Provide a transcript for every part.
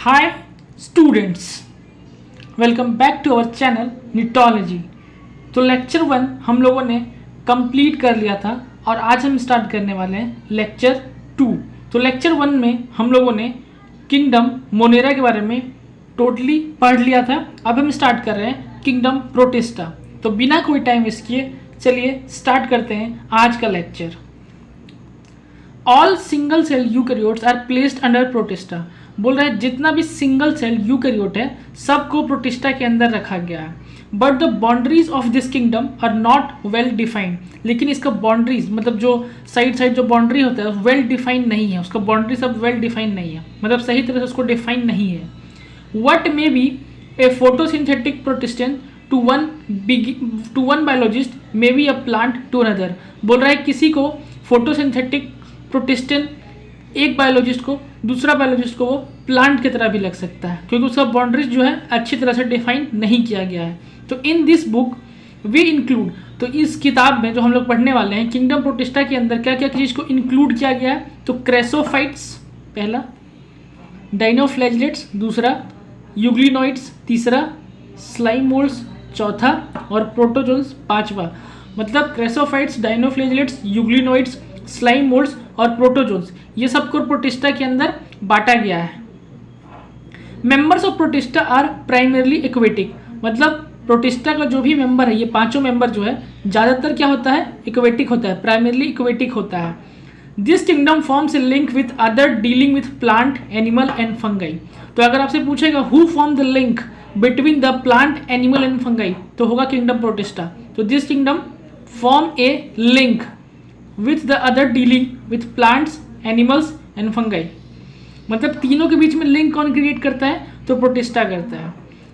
Hi students, welcome back to our channel Nitology. तो lecture 1 हम लोगों ने कंप्लीट कर लिया था और आज हम स्टार्ट करने वाले हैं लेक्चर 2। तो लेक्चर 1 में हम लोगों ने किंगडम मोनेरा के बारे में टोटली पढ़ लिया था। अब हम स्टार्ट कर रहे हैं किंगडम प्रोटिस्टा। तो बिना कोई टाइम वेस्ट किए चलिए स्टार्ट करते हैं आज का lecture. All single cell eukaryotes are placed under Protista. बोल रहे हैं जितना भी सिंगल सेल यूकैरियोट है सबको प्रोटिस्टा के अंदर रखा गया है। But the boundaries of this kingdom are not well defined. लेकिन इसका बाउंड्रीज मतलब जो साइड जो बाउंड्री होता है वेल डिफाइंड नहीं है। उसका बाउंड्री सब वेल डिफाइंड नहीं है, मतलब सही तरह से उसको डिफाइन नहीं है। What may be a photosynthetic protistan to one biologist may be a plant to another. बोल रहा है किसी को फोटोसिंथेटिक प्रोटिस्टेंट एक बायोलॉजिस्ट को दूसरा बायोलॉजिस्ट को वो प्लांट की तरह भी लग सकता है, क्योंकि उसका बाउंड्रीज जो है अच्छी तरह से डिफाइन नहीं किया गया है। तो in this book we include, तो इस किताब में जो हम लोग पढ़ने वाले हैं किंगडम प्रोटिस्टा के अंदर क्या क्या चीज़ को इंक्लूड किया गया है। तो क्रेसोफाइट्स पहला, डाइनोफ्लैजलेट्स दूसरा, यूग्लिनोइड्स तीसरा, स्लाइम मोल्ड्स चौथा और प्रोटोजोन्स पांचवा। मतलब chrysophytes, dinoflagellates, euglenoids, slime moulds और प्रोटोजोन्स ये सबको प्रोटिस्टा के अंदर बांटा गया है। Members of Protista are primarily aquatic. मतलब प्रोटिस्टा का जो भी मेंबर है, ये पांचों मेंबर जो है ज़्यादातर क्या होता है, इक्वेटिक होता है, प्राइमरली इक्वेटिक होता है। This kingdom forms a link with other dealing with plant, animal and fungi. तो अगर आपसे पूछेगा who form the link between the plant, animal and fungi, तो होगा किंगडम प्रोटिस्टा। तो this kingdom form A link with the other dealing with plants, animals and fungi। मतलब तीनों के बीच में लिंक कौन क्रिएट करता है, तो प्रोटिस्टा करता है।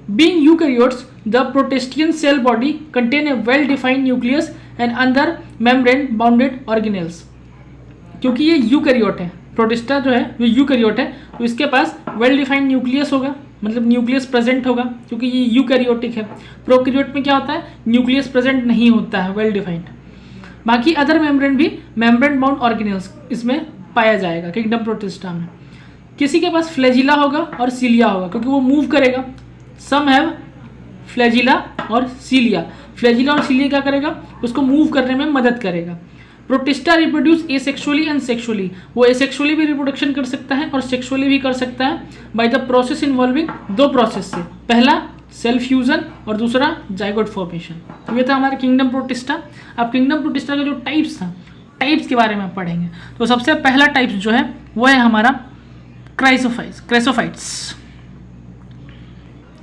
Being eukaryotes, the protistian cell body contain a well defined nucleus and under membrane bounded organelles। क्योंकि ये यूकैरियोट है, प्रोटिस्टा जो है वो यूकैरियोट है, तो इसके पास वेल डिफाइंड न्यूक्लियस होगा, मतलब न्यूक्लियस प्रेजेंट होगा, क्योंकि ये यूकैरियोटिक है। प्रोकैरियोट में क्या होता है, न्यूक्लियस प्रेजेंट नहीं होता है वेल डिफाइंड। बाकी अदर मेम्ब्रेन भी मेम्ब्रेन बाउंड ऑर्गेनेल्स इसमें पाया जाएगा किंगडम प्रोटिस्टा में। किसी के पास फ्लैजिला होगा और सीलिया होगा, क्योंकि वो मूव करेगा। सम हैव फ्लैजिला और सीलिया। फ्लैजिला और सीलिया क्या करेगा, उसको मूव करने में मदद करेगा। Protista reproduce asexually and sexually. वो एसेक्सुअली भी रिप्रोडक्शन कर सकता है और सेक्सुअली भी कर सकता है बाय द प्रोसेस इन्वॉल्विंग दो प्रोसेस से, पहला सेल फ्यूजन और दूसरा जाइगोट फॉर्मेशन। तो ये था हमारा किंगडम प्रोटिस्टा। अब किंगडम प्रोटिस्टा का जो टाइप्स था, टाइप्स के बारे में पढ़ेंगे। तो सबसे पहला टाइप्स जो है वो है हमारा क्रेसोफाइट्स।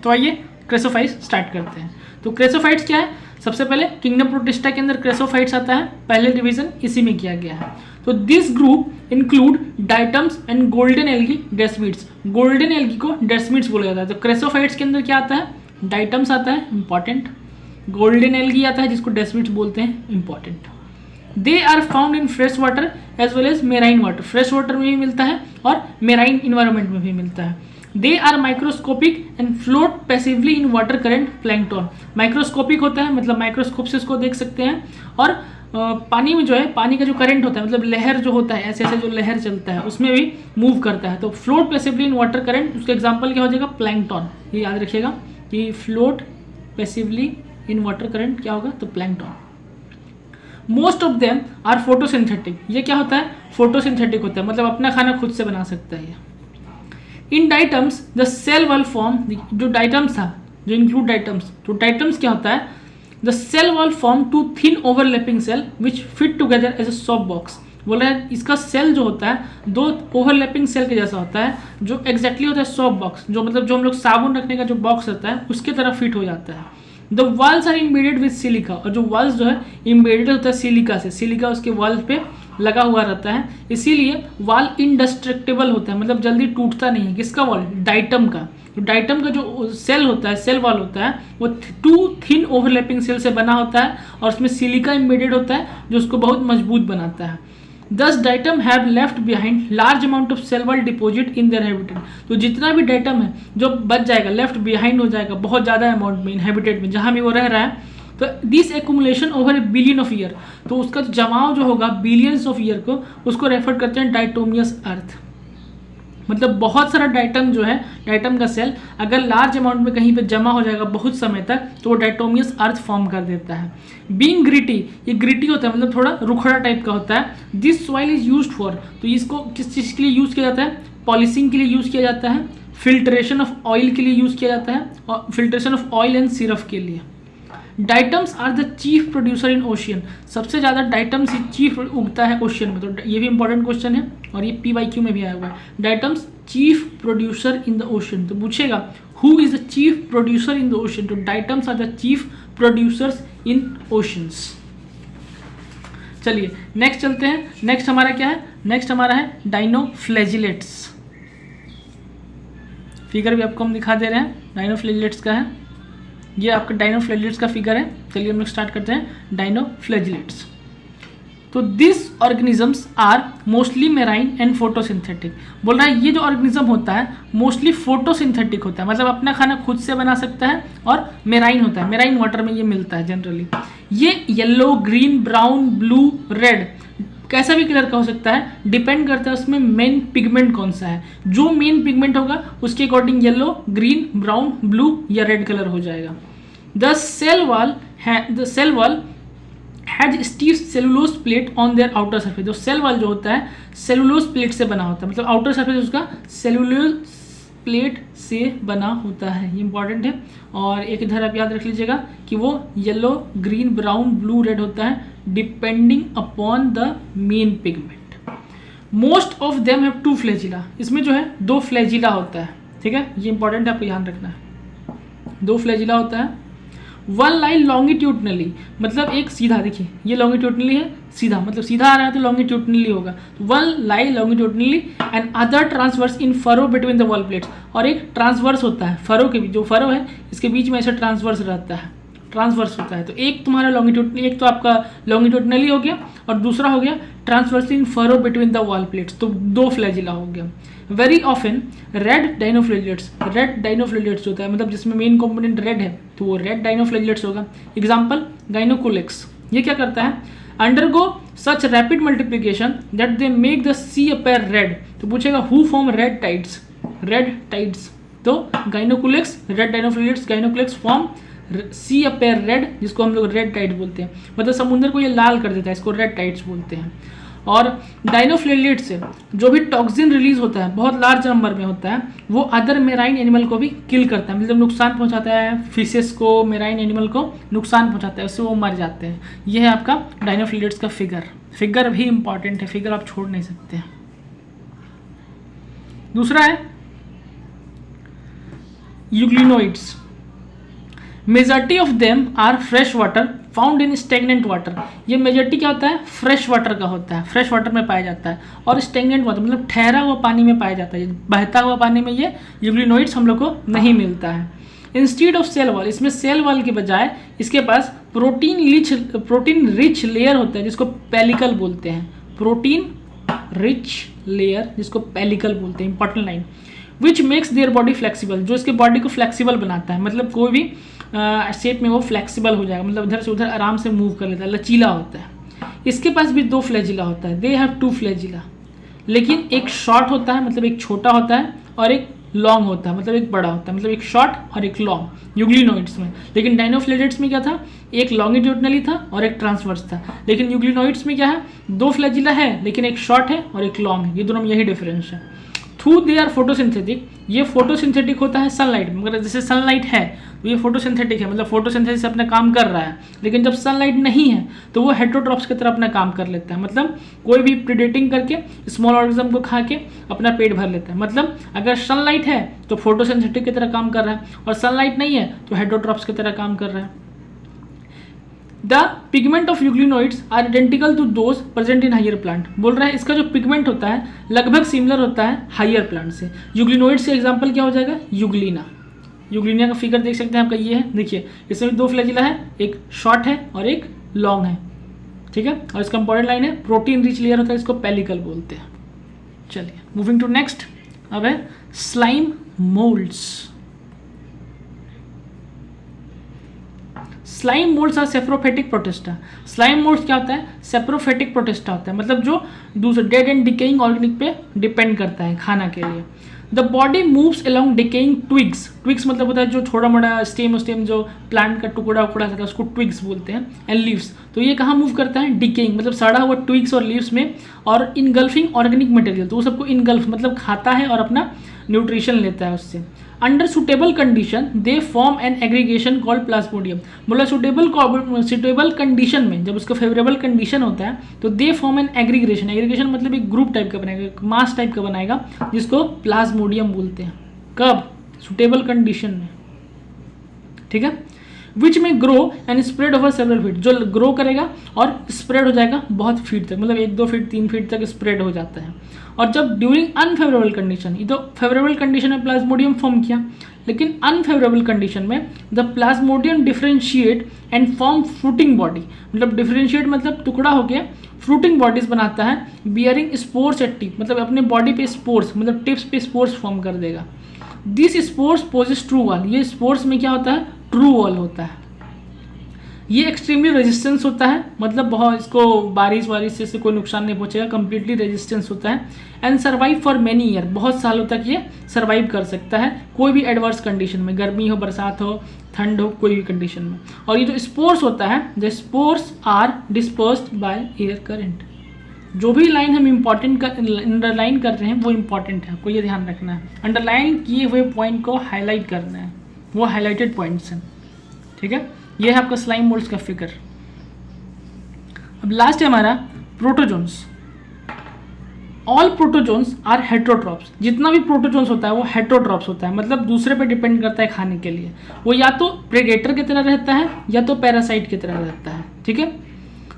तो आइए क्रेसोफाइट्स स्टार्ट करते हैं। तो क्रेसोफाइट्स क्या है, सबसे पहले किंगडम प्रोटिस्टा के अंदर क्रेसोफाइट्स आता है, पहले डिवीजन इसी में किया गया है। तो this group include diatoms and golden algae desmids. Golden algae को डेस्मिड्स बोला जाता है। तो क्रेसोफाइट्स के अंदर क्या आता है, डाइटम्स आता है, इंपॉर्टेंट। गोल्डन एल्गी आता है जिसको डेस्मिड्स बोलते हैं, important. They are found in fresh water as well as marine water. Fresh water में भी मिलता है और मेराइन इन्वायरमेंट में भी मिलता है। They are microscopic and float passively in water current plankton. Microscopic होता है, मतलब माइक्रोस्कोप से इसको देख सकते हैं। और पानी में जो है, पानी का जो करंट होता है, मतलब लहर जो होता है, ऐसे ऐसे जो लहर चलता है उसमें भी मूव करता है। तो float passively in water current, उसका एग्जांपल क्या हो जाएगा, प्लैंकटन। ये याद रखिएगा कि float passively in water current क्या होगा, तो plankton. Most of them are photosynthetic. ये क्या होता है, फोटोसिंथेटिक होता है, मतलब अपना खाना खुद से बना सकता है। In diatoms the cell wall form, जो डाइटम्स था, जो इंक्लूड डाइटम्स, तो डाइटम्स क्या होता है, the cell wall form two thin overlapping shell which fit together as a soap box. बोल रहा है इसका सेल जो होता है दो ओवरलैपिंग सेल के जैसा होता है, जो एग्जैक्टली होता है सॉप बॉक्स, जो मतलब जो हम लोग साबुन रखने का जो बॉक्स होता है उसके तरह फिट हो जाता है। The walls are embedded with silica. और जो वॉल्स जो है इम्बेडेड होता है सिलिका से, सिलिका उसके वॉल पे लगा हुआ रहता है, इसीलिए वॉल इंडेस्ट्रक्टेबल होता है, मतलब जल्दी टूटता नहीं है। किसका वॉल, डाइटम का। तो डाइटम का जो सेल होता है, सेल वॉल होता है, वो टू थिन ओवरलैपिंग सेल से बना होता है और उसमें सिलिका इम्बेडेड होता है जो उसको बहुत मजबूत बनाता है। Thus diatom have left behind large amount of cell wall deposit in their habitat. तो जितना भी डाइटम है जो बच जाएगा, लेफ्ट बिहाइंड हो जाएगा बहुत ज़्यादा अमाउंट में इनहेबिटेट में, जहाँ भी वो रह रहा है। तो this accumulation over A billion of year, तो उसका जमाव जो होगा बिलियंस ऑफ ईयर को, उसको रेफर करते हैं डाइटोमियस अर्थ। मतलब बहुत सारा डाइटम जो है, डाइटम का सेल अगर लार्ज अमाउंट में कहीं पे जमा हो जाएगा बहुत समय तक तो वो डाइटोमियस अर्थ फॉर्म कर देता है। बीइंग ग्रिटी, ये ग्रिटी होता है मतलब थोड़ा रुखड़ा टाइप का होता है। This soil is used for, तो इसको किस चीज़ के लिए यूज़ किया जाता है? पॉलिशिंग के लिए यूज़ किया जाता है, फिल्ट्रेशन ऑफ ऑयल के लिए यूज़ किया जाता है, और filtration of oil and syrup के लिए। Diatoms are the chief producer in ocean, सबसे ज़्यादा डाइटम्स ही चीफ उगता है ओशियन में, तो ये भी इंपॉर्टेंट क्वेश्चन है और ये PYQ में भी आया हुआ है। Diatoms chief producer in the ocean, तो पूछेगा who is the chief producer in the ocean, तो diatoms are the chief producers in oceans. चलिए नेक्स्ट चलते हैं। नेक्स्ट हमारा क्या है? नेक्स्ट हमारा है डाइनोफ्लैजिलेट्स। फिगर भी आपको हम दिखा दे रहे हैं, डाइनोफ्लैजिलेट्स का है, ये आपका डाइनोफ्लैजिलेट्स का फिगर है। चलिए हम लोग स्टार्ट करते हैं डाइनोफ्लैजिलेट्स। तो this organisms are mostly marine and photosynthetic. बोल रहा है ये जो ऑर्गेनिज्म होता है मोस्टली फोटोसिंथेटिक होता है, मतलब अपना खाना खुद से बना सकता है, और मेराइन होता है, मेराइन वाटर में ये मिलता है जनरली। ये yellow, green, brown, blue, red कैसा भी कलर का हो सकता है, डिपेंड करता है उसमें मेन पिगमेंट कौन सा है। जो मेन पिगमेंट होगा उसके according yellow, green, brown, blue या रेड कलर हो जाएगा। The cell wall has stiff cellulose plate on their outer surface. जो सेल वॉल जो होता है सेलुलोज प्लेट से बना होता है, मतलब आउटर सरफेस उसका सेलुलोज प्लेट से बना होता है, ये इंपॉर्टेंट है। और एक इधर आप याद रख लीजिएगा कि वो yellow, green, brown, blue, red होता है depending upon the main pigment. Most of them have 2 flagella, इसमें जो है 2 फ्लैजिला होता है, ठीक है, ये इंपॉर्टेंट है, आपको ध्यान रखना है। 2 फ्लैजिला होता है। वन लाइन लॉन्गिट्यूडनली, मतलब एक सीधा, देखिए ये लॉन्गिट्यूडनली है, सीधा मतलब सीधा आ रहा है तो लॉन्गिट्यूडनली होगा। One line longitudinally and other transverse in furrow between the wall plates, और एक ट्रांसवर्स होता है फरो के बीच, जो फरो है इसके बीच में ऐसा ट्रांसवर्स रहता है, ट्रांसवर्स होता है। तो एक तुम्हारा लॉन्गिट्यूडनली, एक तो आपका लॉन्गिट्यूडनली हो गया और दूसरा हो गया transverse in furrow between the wall plates, तो 2 फ्लैजिला हो गया। Very often red dinoflagellates, red dinoflagellates होता है, मतलब जिसमें मेन कंपोनेंट रेड है तो वो रेड डाइनोफ्लैजिलेट्स होगा। एग्जांपल गाइनोकुलेक्स, ये क्या करता है? Undergo such rapid multiplication that they make the sea appear red, तो पूछेगा who form red tides, red tides, तो gonyaulax, red dinoflagellates gonyaulax form sea appear red, जिसको हम लोग रेड टाइड्स बोलते हैं, मतलब समुद्र को ये लाल कर देता है, इसको रेड टाइड्स बोलते हैं। और डाइनोफ्लैजिलेट से जो भी टॉक्सिन रिलीज होता है बहुत लार्ज नंबर में होता है, वो अदर मेराइन एनिमल को भी किल करता है, मतलब नुकसान पहुंचाता है, फिशेस को, मेराइन एनिमल को नुकसान पहुंचाता है, उससे वो मर जाते हैं। ये है आपका डाइनोफ्लैजिलेट्स का फिगर भी इंपॉर्टेंट है, फिगर आप छोड़ नहीं सकते। दूसरा है euglenoids. Majority of them are fresh water found in stagnant water. ये मेजॉरिटी क्या होता है? फ्रेश वाटर का होता है, फ्रेश वाटर में पाया जाता है, और स्टेगनेंट वाटर मतलब ठहरा हुआ पानी में पाया जाता है, बहता हुआ पानी में ये यूग्लिनोइड्स हम लोग को नहीं मिलता है। इंस्टीड ऑफ सेल वॉल, इसमें सेल वॉल के बजाय इसके पास प्रोटीन रिच लेयर होता है जिसको पेलिकल बोलते हैं, प्रोटीन रिच लेयर जिसको पेलिकल बोलते हैं, important line. Which makes their body flexible, जो इसके बॉडी को फ्लेक्सिबल बनाता है, मतलब कोई भी शेप में वो फ्लेक्सिबल हो जाएगा, मतलब इधर से उधर आराम से मूव कर लेता है, लचीला होता है। इसके पास भी 2 फ्लैजिला होता है, दे हैव 2 फ्लैजिला, लेकिन एक शॉर्ट होता है मतलब एक छोटा होता है, और एक लॉन्ग होता है मतलब एक बड़ा होता है, मतलब एक शॉर्ट और एक लॉन्ग यूग्लिनोइड्स में। लेकिन डाइनोफ्लैजिलेट्स में क्या था? एक लॉन्गिट्यूडनली था और एक ट्रांसवर्स था। लेकिन यूग्लिनोइड्स में क्या है? 2 फ्लैजिला है लेकिन एक शॉर्ट है और एक लॉन्ग है, ये दोनों में यही डिफरेंस है। थ्रू दे आर फोटोसिंथेटिक, ये फोटोसिंथेटिक होता है सनलाइट में, मगर जैसे सनलाइट है तो ये फोटोसिंथेटिक है, मतलब फोटोसिंथेसिस अपना काम कर रहा है। लेकिन जब सनलाइट नहीं है तो वो हेटरोट्रॉप्स की तरह अपना काम कर लेता है, मतलब कोई भी प्रीडेटिंग करके स्मॉल ऑर्गेनिज्म को खा के अपना पेट भर लेता है। मतलब अगर सनलाइट है तो फोटोसिंथेटिक की तरह काम कर रहा है, और सनलाइट नहीं है तो हेटरोट्रॉप्स की तरह काम कर रहा है। The pigment of euglenoids are identical to those present in higher plant. बोल रहा है इसका जो पिगमेंट होता है लगभग सिमिलर होता है हायर प्लांट से। यूग्लिनोइड्स का एग्जांपल क्या हो जाएगा? यूग्लिना। यूग्लिना का फिगर देख सकते हैं आपका, ये है, देखिए इसमें 2 फ्लैजिला है, एक शॉर्ट है और एक लॉन्ग है, ठीक है। और इसका इंपॉर्टेंट लाइन है प्रोटीन रिच लेयर होता है, इसको पेलिकल बोलते हैं। चलिए मूविंग टू नेक्स्ट, अब है slime moulds. Slime moulds are saprophytic protista. Slime moulds क्या होता है? सेप्रोफेटिक प्रोटिस्टा होता है, मतलब जो दूसरे डेड एंड डिकेइंग ऑर्गेनिक पे डिपेंड करता है खाना के लिए। The body moves along decaying twigs. Twigs मतलब होता है जो छोटा मोटा स्टेम जो प्लांट का टुकड़ा उकड़ा रहता है उसको ट्विग्स बोलते हैं। एंड लीव्स, तो ये कहाँ मूव करता है? डिकेइंग मतलब सड़ा हुआ ट्विग्स और लीव्स में। और इनगल्फिंग ऑर्गेनिक मटेरियल, तो वो सबको इनगल्फ मतलब खाता है और अपना न्यूट्रिशन लेता है उससे। Under suitable condition they form an aggregation called plasmodium. बोला सुटेबल कंडीशन में, जब उसका फेवरेबल कंडीशन होता है तो they form an aggregation. Aggregation मतलब एक ग्रुप टाइप का बनाएगा, एक मास टाइप का बनाएगा, जिसको प्लाज्मोडियम बोलते हैं। कब? सुटेबल कंडीशन में, ठीक है। विच में grow and spread over several feet, जो ग्रो करेगा और स्प्रेड हो जाएगा बहुत फीट तक, मतलब 1-2 फीट 3 फीट तक स्प्रेड हो जाता है। और जब ड्यूरिंग अनफेवरेबल कंडीशन, ये तो फेवरेबल कंडीशन में प्लाज्मोडियम फॉर्म किया, लेकिन अनफेवरेबल कंडीशन में the Plasmodium differentiate and form fruiting body. मतलब डिफरेंशिएट मतलब टुकड़ा होकर फ्रूटिंग बॉडीज बनाता है, बियरिंग स्पोर्स एट टिप, मतलब अपने बॉडी पे स्पोर्स मतलब टिप्स पे स्पोर्स फॉर्म कर देगा। This spores possess true wall, ये स्पोर्स में क्या होता है? ट्रू वॉल होता है। ये एक्सट्रीमली रेजिस्टेंस होता है, मतलब बहुत इसको बारिश से कोई नुकसान नहीं पहुंचेगा, कंप्लीटली रेजिस्टेंस होता है। And survive for many year, बहुत सालों तक ये सर्वाइव कर सकता है कोई भी एडवर्स कंडीशन में, गर्मी हो, बरसात हो, ठंड हो, कोई भी कंडीशन में। और ये जो स्पोर्स होता है, the spores are dispersed by air current. जो भी लाइन हम इंपॉर्टेंट अंडरलाइन कर रहे हैं वो इंपॉर्टेंट है, आपको ये ध्यान रखना है। अंडरलाइन किए हुए पॉइंट को हाईलाइट करना है, वो हाईलाइटेड पॉइंट्स हैं, ठीक है। ये है आपका स्लाइम मोल्ड्स का फिगर। अब लास्ट है हमारा protozoans. All protozoans are heterotrophs. जितना भी प्रोटोजोन्स होता है वो हेट्रोट्रॉप्स होता है, मतलब दूसरे पे डिपेंड करता है खाने के लिए। वो या तो प्रेडेटर की तरह रहता है या तो पैरासाइट की तरह रहता है, ठीक है।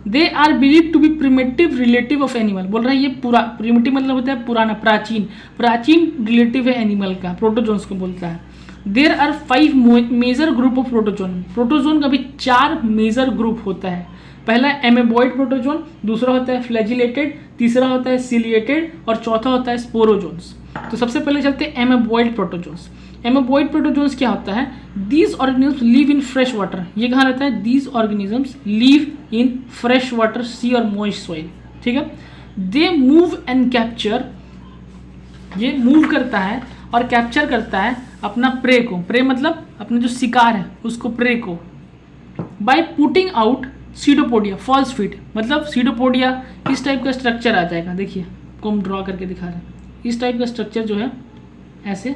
They are believe to be primitive relative of animal. बोल रहा है ये प्रिमेटिव मतलब होता है पुराना, प्राचीन रिलेटिव है एनिमल का, प्रोटोजोन्स को बोलता है। There are 5 major group of protozoan. Protozoan का भी 4 मेजर ग्रुप होता है। पहला एमेबॉइड प्रोटोजोन, दूसरा होता है फ्लैजिलेटेड, तीसरा होता है सिलिएटेड और चौथा होता है स्पोरोजोन्स। तो सबसे पहले चलते हैं एमेबॉइड प्रोटोजोन्स। एमेबॉइड प्रोटोजोन्स क्या होता है? These organisms live in fresh water. ये कहाँ रहता है? These organisms live in fresh water, sea और मॉइस्ट सॉइल, ठीक है। दे मूव एंड कैप्चर, ये मूव करता है और कैप्चर करता है अपना प्रे को। प्रे मतलब अपना जो शिकार है उसको, प्रे को, by putting out pseudopodia, false feet. मतलब सीडोपोडिया इस टाइप का स्ट्रक्चर आ जाएगा, देखिए को हम ड्रॉ करके दिखा रहे हैं। इस टाइप का स्ट्रक्चर जो है ऐसे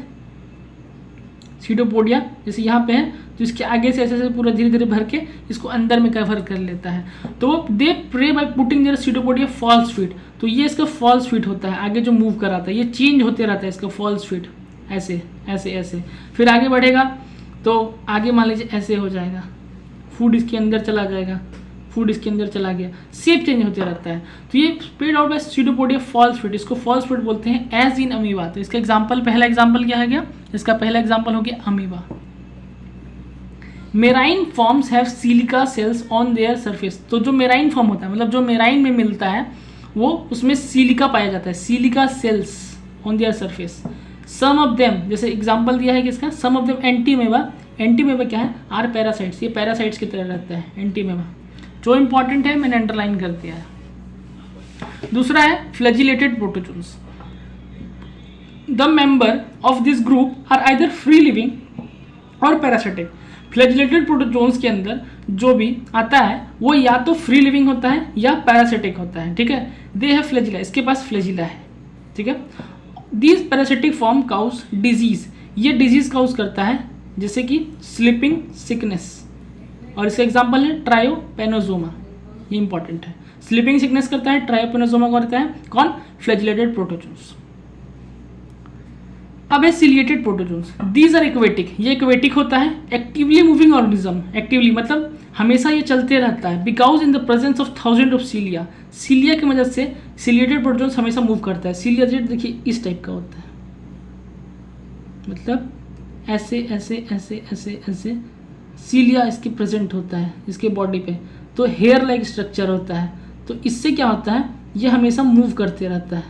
सीडोपोडिया जैसे यहाँ पे है, तो इसके आगे से ऐसे पूरा धीरे धीरे भर के इसको अंदर में कवर कर लेता है। तो they prey by putting their pseudopodia false feet. तो ये इसका फॉल्स फीट होता है, आगे जो मूव कराता है, ये चेंज होते रहता है इसका फॉल्स फीट, ऐसे ऐसे ऐसे। फिर आगे बढ़ेगा तो आगे मान लीजिए ऐसे हो जाएगा, फूड इसके अंदर चला जाएगा, फूड इसके अंदर चला गया, शेप चेंज होते रहता है। तो ये spread out by pseudopodia false feet, इसको फॉल्स फीट बोलते हैं एज इन अमीबा। तो इसका एग्जांपल, पहला एग्जांपल क्या है गया? इसका पहला एग्जांपल हो गया amoeba. Marine forms have silica shells on their surface. तो जो मेराइन फॉर्म होता है, मतलब जो मेराइन में मिलता है, वो उसमें सिलिका पाया जाता है, silica shells on their surface. Some of them, जैसे एग्जांपल दिया है किसका? सम ऑफ देम एंटीमेबा। एंटीमेबा क्या है? आर पैरासाइट्स, ये पैरासाइट्स की तरह रहता है एंटीमेबा। जो इंपॉर्टेंट है मैंने अंडरलाइन कर दिया है। दूसरा है flagellated protozoans. The member of this group are either free living और पैरासिटिक। फ्लैजिलेटेड प्रोटोजोन्स के अंदर जो भी आता है वो या तो फ्री लिविंग होता है या पैरासिटिक होता है, ठीक है। दे हैव फ्लैजिला, इसके पास फ्लैजिला है, ठीक है। These parasitic form cause disease, ये डिजीज काउज करता है, जैसे कि स्लीपिंग सिकनेस, और इसका एग्जांपल है ट्रायोपेनोजोमा, ये इंपॉर्टेंट है। स्लीपिंग सिकनेस करता है, ट्रायोपेनोजोमा करता है कौन? Flagellated protozoans. अब है ciliated protozoans. These are aquatic, ये एक्वेटिक होता है। एक्टिवली मूविंग ऑर्गेनिज्म, एक्टिवली मतलब हमेशा ये चलते रहता है। Because in the presence of thousand of cilia, cilia की मदद से सिलिएटेड प्रोटोजोन्स हमेशा मूव करता है। सीलिया जेट देखिए इस टाइप का होता है, मतलब ऐसे ऐसे ऐसे ऐसे ऐसे सीलिया इसके प्रेजेंट होता है इसके बॉडी पे। तो हेयर लाइक स्ट्रक्चर होता है, तो इससे क्या होता है, ये हमेशा मूव करते रहता है,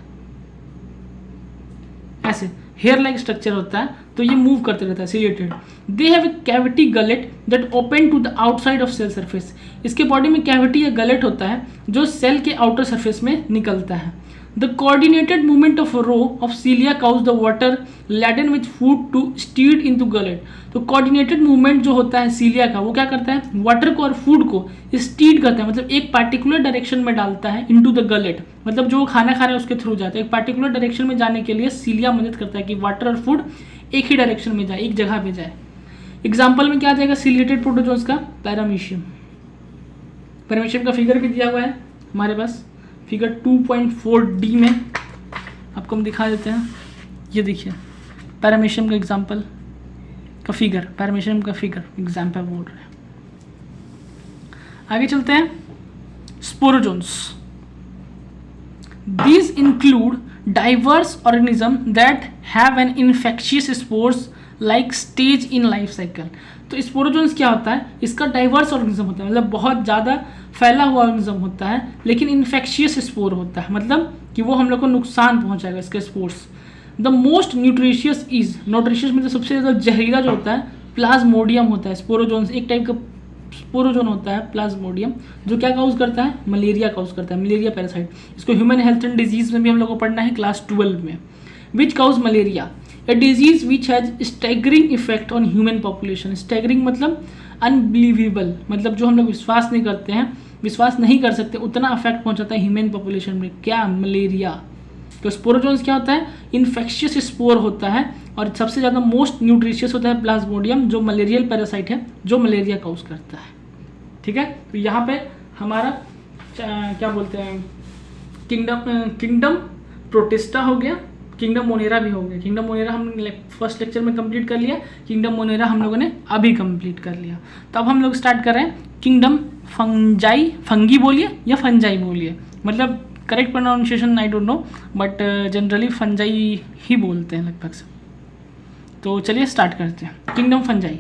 ऐसे हेयर लाइक स्ट्रक्चर होता है, तो ये मूव करते रहता है ciliated. They have a cavity gullet that open to the outside of cell surface. इसके बॉडी में कैविटी या गलेट होता है जो सेल के आउटर सरफेस में निकलता है। The coordinated movement of a row of cilia cause the water laden with food to steered into gullet। तो coordinated movement जो होता है सीलिया का, वो क्या करता है, वाटर को और फूड को स्टीड करता है, मतलब एक पार्टिकुलर डायरेक्शन में डालता है इनटू द गलेट, मतलब जो खाना खा रहे हैं उसके थ्रू जाता है। एक पार्टिकुलर डायरेक्शन में जाने के लिए सीलिया मदद करता है कि वाटर और फूड एक ही डायरेक्शन में जाए, एक जगह पे जाए। एग्जाम्पल में क्या आ जाएगा सीलिएटेड प्रोटोजोन्स का, पैरामीशियम। पैरामीशियम का फिगर भी दिया हुआ है हमारे पास, फिगर 2.4D में आपको हम दिखा देते हैं। ये देखिए पैरामीशियम का एग्जाम्पल का फिगर, पैरामीशियम का फिगर एग्जाम्पल बोल रहे हैं। आगे चलते हैं, sporozoans. These include diverse organism that have an infectious spores like stage in life cycle. तो स्पोरोजोन्स क्या होता है, इसका डाइवर्स ऑर्गेनिज्म होता है, मतलब बहुत ज़्यादा फैला हुआ ऑर्गेनिज्म होता है, लेकिन इन्फेक्शियस स्पोर होता है, मतलब कि वो हम लोग को नुकसान पहुंचाएगा इसके spores. The most nutritious is, nutritious में सबसे ज़्यादा जहरीला जो होता है प्लाज्मोडियम होता है। स्पोरोजोन्स एक टाइप का स्पोरोजोन होता है प्लाज्मोडियम, जो क्या काउज करता है, मलेरिया काउज करता है, मलेरिया पैरासाइट। इसको ह्यूमन हेल्थ एंड डिजीज में भी हम लोग को पढ़ना है क्लास 12 में। Which cause malaria, a disease which has staggering effect on human population. Staggering मतलब अनबिलीवेबल, मतलब जो हम लोग विश्वास नहीं करते हैं, विश्वास नहीं कर सकते, उतना अफेक्ट पहुंचाता है ह्यूमन पॉपुलेशन में। क्या, मलेरिया। तो स्पोरोजोन्स क्या होता है, इन्फेक्शियस स्पोर होता है, और सबसे ज़्यादा मोस्ट न्यूट्रिशियस होता है प्लाज्मोडियम, जो मलेरियल पैरासाइट है, जो मलेरिया काउज करता है। ठीक है, तो यहाँ पे हमारा क्या बोलते हैं, किंगडम प्रोटिस्टा हो गया, किंगडम मोनेरा भी हो गया। किंगडम मोनेरा हम फर्स्ट लेक्चर में कंप्लीट कर लिया, किंगडम मोनेरा हम लोगों ने अभी कंप्लीट कर लिया। तो अब हम लोग स्टार्ट कर रहे हैं किंगडम फंजाई, फंगी बोलिए या फंजाई बोलिए, मतलब correct pronunciation I don't know, but generally fungi ही बोलते हैं लगभग से। तो चलिए स्टार्ट करते हैं। Kingdom fungi.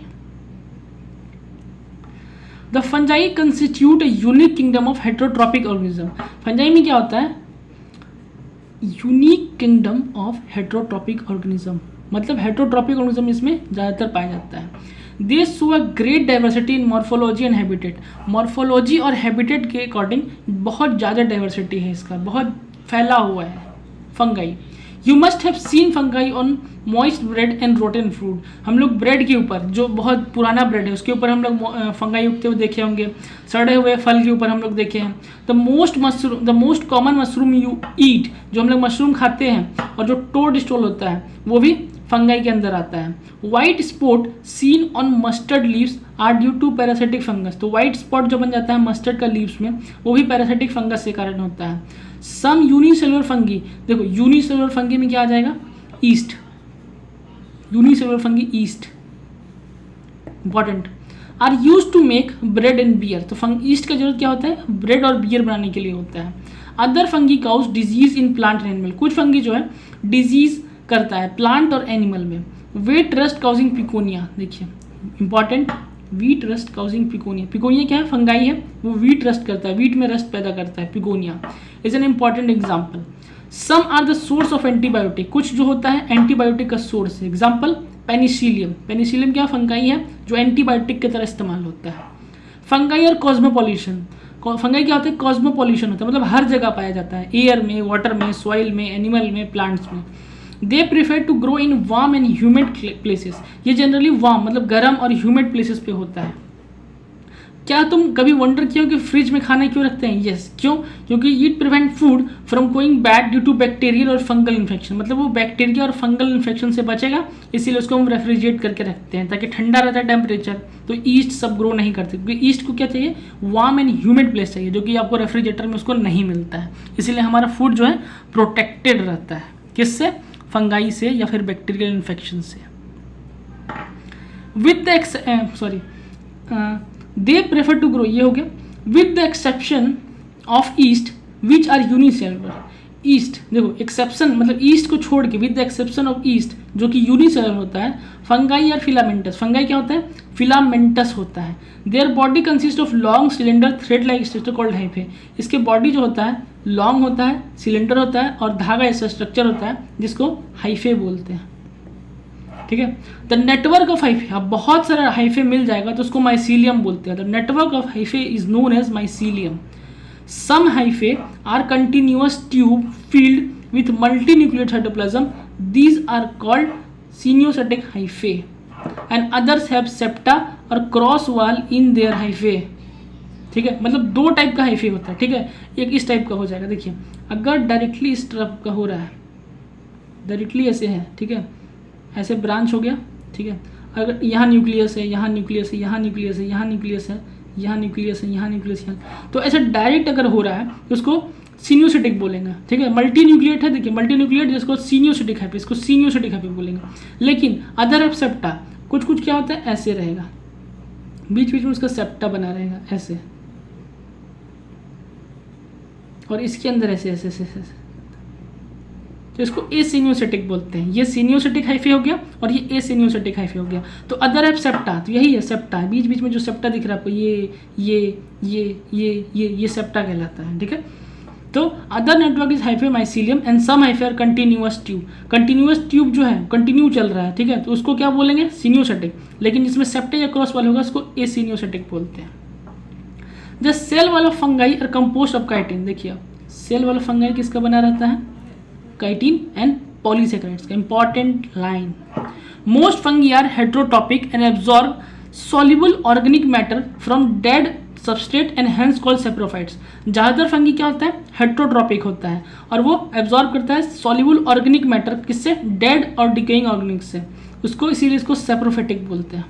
The fungi constitute a unique kingdom of heterotrophic organism. Fungi में क्या होता है, unique kingdom of heterotrophic organism, मतलब हेटेरोट्रॉपिक ऑर्गेनिज्म इसमें ज़्यादातर पाया जाता है। They show a great diversity in morphology and habitat. Morphology और हैबिटेट के अकॉर्डिंग बहुत ज़्यादा डाइवर्सिटी है इसका, बहुत फैला हुआ है fungi. You must have seen fungi on moist bread and rotten fruit. हम लोग ब्रेड के ऊपर, जो बहुत पुराना ब्रेड है उसके ऊपर हम लोग फंगाई उगते हुए देखे होंगे, सड़े हुए फल के ऊपर हम लोग देखे हैं। The most common mushroom you eat, जो हम लोग मशरूम खाते हैं, और जो टोड स्टोल होता है वो भी फंगाई के अंदर आता है। White spot seen on mustard leaves are due to parasitic fungus. तो व्हाइट स्पॉट जो बन जाता है मस्टर्ड का लीव्स में, वो भी पैरासिटिक फंगस के कारण होता है। सम यूनिसेलुलर फंगी, देखो यूनिसेलुलर फंगी में क्या आ जाएगा, yeast, unicellular fungi yeast, important, are use to make bread and beer. तो ईस्ट का जरूरत क्या होता है, ब्रेड और बियर बनाने के लिए होता है। Other fungi cause disease in plant and animal, कुछ फंगी जो है डिजीज करता है प्लांट और एनिमल में। वेट रस्ट काउजिंग पिकोनिया, देखिए इंपॉर्टेंट, वीट रस्ट काउजिंग पिकोनिया। पिकोनिया क्या है, फंगाई है, वो वीट रस्ट करता है, वीट में रस्ट पैदा करता है, puccinia is an important example. Some are the source of antibiotic, कुछ जो होता है एंटीबायोटिक का सोर्स है। एग्जाम्पल पेनिसिलियम, पेनिसिलियम क्या फंगाई है जो एंटीबायोटिक की तरह इस्तेमाल होता है। फंगाई और कॉस्मोपॉलिशन, फंगाई क्या होता है, कॉस्मोपॉलिशन होता है, मतलब हर जगह पाया जाता है, एयर में, वाटर में, सॉइल में, एनिमल में, प्लांट्स में। They prefer to grow in warm and humid places, ये जनरली वार्म मतलब गर्म और ह्यूमिड प्लेसेस पे होता है। क्या तुम कभी वंडर किया हो कि फ्रिज में खाना क्यों रखते हैं? यस, क्यों? क्योंकि it prevent food from going bad due to bacterial और फंगल इन्फेक्शन, मतलब वो बैक्टीरिया और फंगल इन्फेक्शन से बचेगा, इसीलिए उसको हम रेफ्रिजरेट करके रखते हैं ताकि ठंडा रहता है टेम्परेचर, तो ईस्ट सब ग्रो नहीं करते, क्योंकि ईस्ट को क्या चाहिए, वार्म एंड ह्यूमिड प्लेस चाहिए, जो कि आपको रेफ्रिजरेटर में उसको नहीं मिलता है। इसीलिए हमारा फूड जो है प्रोटेक्टेड रहता है, किससे, फंगाई से या फिर बैक्टीरियल इन्फेक्शन से। With the they prefer to grow, ये हो गया, with the exception of yeast which are unicellular. Yeast देखो एक्सेप्शन मतलब ईस्ट को छोड़ के, with the exception of yeast जो कि यूनिसेलुलर होता है, फंगाई और फिलामेंटस। फंगाई क्या होता है, फिलामेंटस होता है। Their body consist of long cylinder thread like structure called hyphae. इसके बॉडी जो होता है लॉन्ग होता है, सिलेंडर होता है और धागा ऐसा स्ट्रक्चर होता है जिसको हाइफे बोलते हैं। ठीक है, द नेटवर्क ऑफ हाइफे, अब बहुत सारा हाइफे मिल जाएगा तो उसको माइसीलियम बोलते हैं। The network of hyphae is known as mycelium. Some hyphae are continuous tube filled with multinuclear cytoplasm, these are called coenocytic hyphae and others have septa और cross wall in their hyphae. ठीक है, मतलब दो type का hyphae होता है। ठीक है, एक इस टाइप का हो जाएगा, देखिए अगर डायरेक्टली इस टाइप का हो रहा है, डायरेक्टली ऐसे है, ठीक है, ऐसे ब्रांच हो गया। ठीक है, अगर यहाँ न्यूक्लियस है, यहाँ न्यूक्लियस है, यहाँ न्यूक्लियस है, यहाँ न्यूक्लियस है, यहाँ न्यूक्लियस है, यहाँ न्यूक्लियस है, तो ऐसे डायरेक्ट अगर हो रहा है तो उसको सिनियोसेटिक बोलेंगे। ठीक है, मल्टी न्यूक्लिएट है, देखिए मल्टी न्यूक्लिएट जिसको सिनियोसेटिक हाइफे, इसको सिनियोसेटिक हाइफे बोलेंगे। लेकिन अदर ऑफ सेप्टा कुछ कुछ क्या होता है, ऐसे रहेगा, बीच बीच में उसका सेप्टा बना रहेगा ऐसे, और इसके अंदर ऐसे ऐसे ऐसे ऐसे, तो इसको ए सिनियोसेटिक बोलते हैं। ये सिनियोसेटिक हाइफे हो गया और ये ए सिनियोसेटिक हाइफे हो गया। तो अदर है सेप्टा, तो यही है सेप्टा, बीच बीच में जो सेप्टा दिख रहा है आपको, ये सेप्टा कहलाता है। ठीक है, तो other network is hyphae mycelium and some hyphae are continuous tube. Continuous tube जो है कंटिन्यू चल रहा है, ठीक है, तो उसको क्या बोलेंगे, सिनियोसेटिक। लेकिन जिसमें सेप्टा या क्रॉस वाल होगा उसको ए सिनियोसेटिक बोलते हैं। The cell wall of fungi are composed of chitin. देखिए सेल वॉल ऑफ फंगाई किसका बना रहता है, काइटिन एंड पॉलीसेकेराइड्स का। Important line, most fungi are heterotrophic and absorb soluble organic matter from dead substrate and hence called saprophytes. ज़्यादातर fungi क्या होता है, हेट्रोट्रॉपिक होता है और वो एब्जॉर्ब करता है सॉल्युबल ऑर्गेनिक मैटर, किससे, डेड और डिकेइंग ऑर्गेनिक से, उसको इसीलिए इसको सेप्रोफाइटिक बोलते हैं।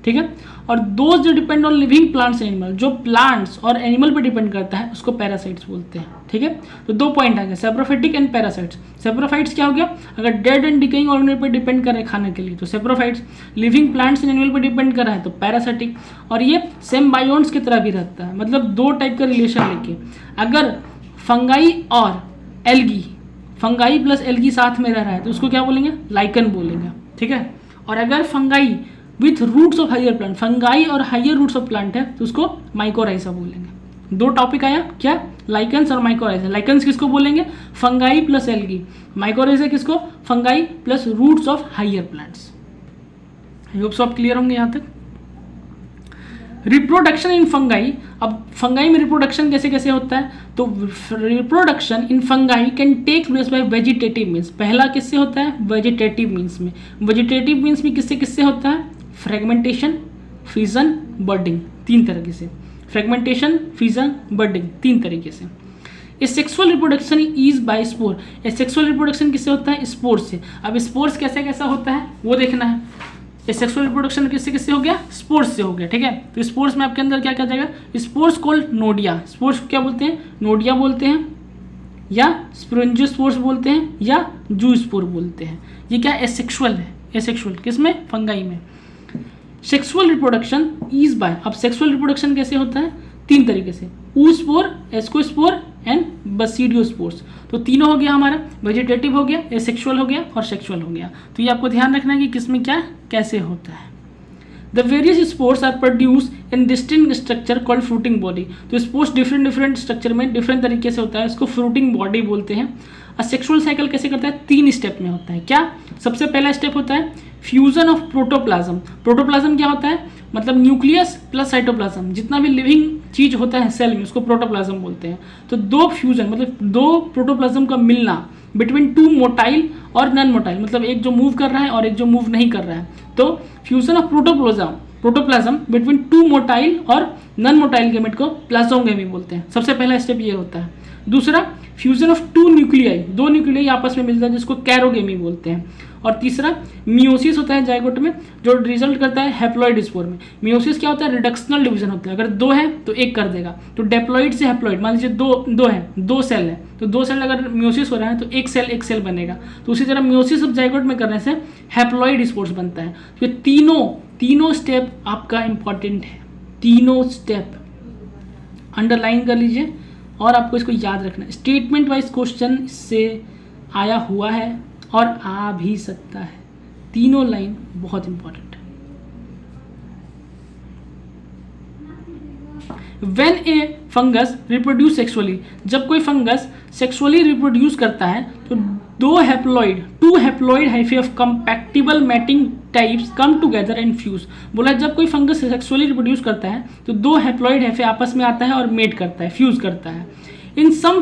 ठीक है, और दोज जो depend on living plants and animal, जो प्लांट्स और एनिमल पे डिपेंड करता है उसको पैरासाइट्स बोलते हैं। ठीक है, तो दो पॉइंट आ गए, सेप्रोफाइटिक एंड पैरासाइट्स। सेप्रोफाइट्स क्या हो गया, अगर डेड एंड डिकेइंग ऑर्गेनिज्म पे डिपेंड कर रहे हैं खाने के लिए तो saprophytes, living plants and animal पे डिपेंड कर रहा है तो पैरासाइटिक। और ये सेम बायोन्स की तरह भी रहता है, मतलब दो टाइप का रिलेशन लेके, अगर फंगाई और एल्गी, फंगाई प्लस एल्गी साथ में रह रहा है तो उसको क्या बोलेंगे, लाइकन बोलेंगे। ठीक है, और अगर fungi with roots of higher plant, fungi और हायर रूट्स ऑफ प्लांट है तो उसको माइकोराइजा बोलेंगे। दो टॉपिक आया क्या, लाइकन्स और माइकोराइजा। लाइकन्स किसको बोलेंगे, फंगाई प्लस एल्गी। माइकोराइजा किसको, fungi plus roots of higher plants. I hope सब क्लियर होंगे यहाँ तक। रिप्रोडक्शन इन फंगाई, अब फंगाई में रिप्रोडक्शन कैसे कैसे होता है, तो reproduction in fungi can take place by vegetative means. पहला किससे होता है, वेजिटेटिव मीन्स में। वेजिटेटिव मीन्स में किससे किससे होता है, फ्रेगमेंटेशन, फिजन, बर्डिंग, तीन तरीके से। फ्रेगमेंटेशन, फिजन, बर्डिंग, तीन तरीके से। ए sexual reproduction is by spore. A sexual reproduction किससे होता है, स्पोर से। अब स्पोर्स कैसे कैसा होता है वो देखना है। ए सेक्सुअल रिप्रोडक्शन किससे किससे हो गया, स्पोर्स से हो गया। ठीक है, तो स्पोर्स में आपके अंदर क्या क्या जाएगा, स्पोर्स कॉल्ड नोडिया। स्पोर्स क्या बोलते हैं, नोडिया बोलते हैं, या स्पोरेंजियोस्पोर्स बोलते हैं, या जूस्पोर बोलते हैं। ये क्या एसेक्सुअल है, एसेक्सुअल किसमें, फंगाई में। सेक्सुअल रिप्रोडक्शन इज बाय, अब सेक्सुअल रिप्रोडक्शन कैसे होता है, तीन तरीके से, ऊस्पोर, एस्कोस्पोर एंड बसीडियोस्पोर्स। तो तीनों हो गया हमारा, वेजिटेटिव हो गया, एसेक्सुअल हो गया और सेक्सुअल हो गया। तो ये आपको ध्यान रखना है कि किसमें क्या कैसे होता है। The various spores are produce in distinct structure called fruiting body. तो स्पोर्स डिफरेंट डिफरेंट स्ट्रक्चर में डिफरेंट तरीके से होता है, इसको फ्रूटिंग बॉडी बोलते हैं। सेक्सुअल साइकिल कैसे करता है, तीन स्टेप में होता है। क्या, सबसे पहला स्टेप होता है फ्यूजन ऑफ प्रोटोप्लाज्म। प्रोटोप्लाज्म क्या होता है, मतलब न्यूक्लियस प्लस साइटोप्लाज्म, जितना भी लिविंग चीज होता है सेल में उसको प्रोटोप्लाज्म बोलते हैं। तो दो फ्यूजन मतलब दो प्रोटोप्लाज्म का मिलना बिटवीन टू मोटाइल और नॉन मोटाइल, मतलब एक जो मूव कर रहा है और एक जो मूव नहीं कर रहा है, तो fusion of protoplasm between two motile और नॉन मोटाइल गैमेट को प्लाज्मोगेमी बोलते हैं। सबसे पहला स्टेप ये होता है। दूसरा फ्यूजन ऑफ टू न्यूक्लियाई, दो न्यूक्लियाई आपस में मिलता है जिसको कैरोगेमी बोलते हैं। और तीसरा मियोसिस होता है जाइगोट में, जो रिजल्ट करता है हैप्लॉइड स्पोर में। मियोसिस क्या होता है, रिडक्शनल डिवीजन होता है, अगर दो है तो एक कर देगा। तो डेप्लॉइड से हैप्लॉइड, मान लीजिए दो है, दो सेल है, तो दो सेल अगर मियोसिस हो रहा है तो एक सेल बनेगा। तो उसी तरह मियोसिस ऑफ जाइगोट में करने से हैप्लॉइड स्पोर्स बनता है। तो ये तीनों स्टेप आपका इंपॉर्टेंट है, तीनों स्टेप अंडरलाइन कर लीजिए और आपको इसको याद रखना है। स्टेटमेंट वाइज क्वेश्चन इससे आया हुआ है और आ भी सकता है। तीनों लाइन बहुत इंपॉर्टेंट है। When a fungus reproduce sexually, जब कोई फंगस सेक्सुअली रिप्रोड्यूस करता है तो two haploid hyphae of compatible mating types come together and fuse. बोला जब कोई फंगस सेक्सुअली रिप्रोड्यूस करता है तो 2 हैप्लॉइड हाइफे आपस में आता है और मेट करता है, फ्यूज करता है। In some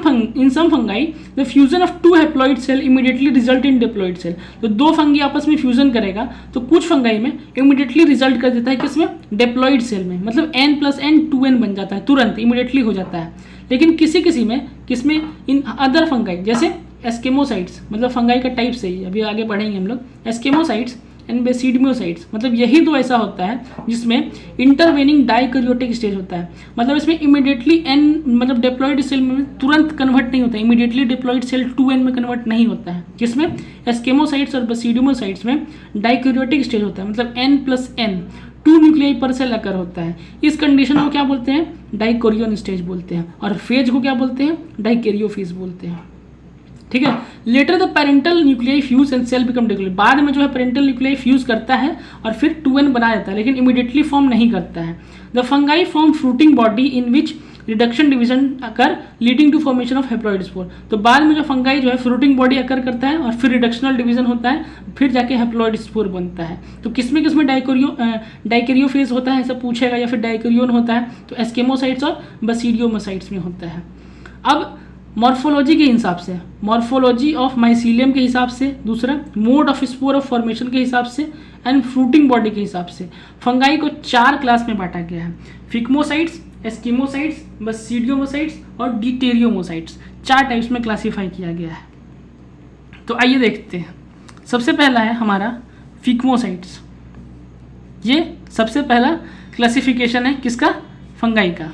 fungi, the fusion of 2 haploid cell immediately result in diploid cell। तो 2 फंगी आपस में फ्यूजन करेगा तो कुछ फंगाई में इमीडिएटली रिजल्ट कर देता है किसमें, डिप्लॉइड सेल में, मतलब n+n 2n बन जाता है, तुरंत इमीडिएटली हो जाता है। लेकिन किसी में किसमें, इन अदर फंगाई जैसे एस्केमोसाइट्स, मतलब फंगाई का टाइप से ही अभी आगे बढ़ेंगे हम लोग, एस्केमोसाइट्स एंड बेसिडमियोसाइट्स, मतलब यही 2 ऐसा होता है जिसमें इंटरवेनिंग डाइकैरियोटिक स्टेज होता है। मतलब इसमें इमीडिएटली मतलब डिप्लॉइड सेल में तुरंत कन्वर्ट नहीं होता है, इमीडिएटली डिप्लॉइड सेल 2n में कन्वर्ट नहीं होता है। जिसमें एस्केमोसाइट्स और बेसिडमियोसाइट्स में डाइकैरियोटिक स्टेज होता है, मतलब n+n 2 न्यूक्लियाई पर सेल अकर होता है। इस कंडीशन को क्या बोलते हैं, डाइकोरियन स्टेज बोलते हैं, और फेज को क्या बोलते हैं, डाइकैरियोफेज बोलते हैं। ठीक है। Later the parental nuclei fuse and cell become diploid, बाद में जो है पेरेंटल न्यूक्लियाई फ्यूज करता है और फिर 2n बना जाता है, लेकिन इमीडिएटली फॉर्म नहीं करता है। The fungi form fruiting body in which reduction division occur leading to formation of haploid spore. तो बाद में जो फंगाई जो है फ्रूटिंग बॉडी अकर करता है और फिर रिडक्शनल डिवीजन होता है, फिर जाके हैप्लॉइड स्पोर बनता है। तो किसमें डाइकैरियोफेज होता है ऐसा पूछेगा, या फिर डाइकैरियोन होता है तो एस्केमोसाइट्स और बेसिडियोमोसाइट्स में होता है। अब मॉर्फोलॉजी के हिसाब से, मॉर्फोलॉजी ऑफ माइसीलियम के हिसाब से, दूसरा mode of spore of formation के हिसाब से, एंड फ्रूटिंग बॉडी के हिसाब से फंगाई को 4 क्लास में बांटा गया है। फिग्मोसाइट्स, एस्किमोसाइट्स, बेसिडियोमोसाइट्स और डिटेरियोमोसाइट्स, 4 टाइप्स में क्लासीफाई किया गया है। तो आइए देखते हैं। सबसे पहला है हमारा फिग्मोसाइट्स। ये सबसे पहला क्लासिफिकेशन है किसका, फंगाई का।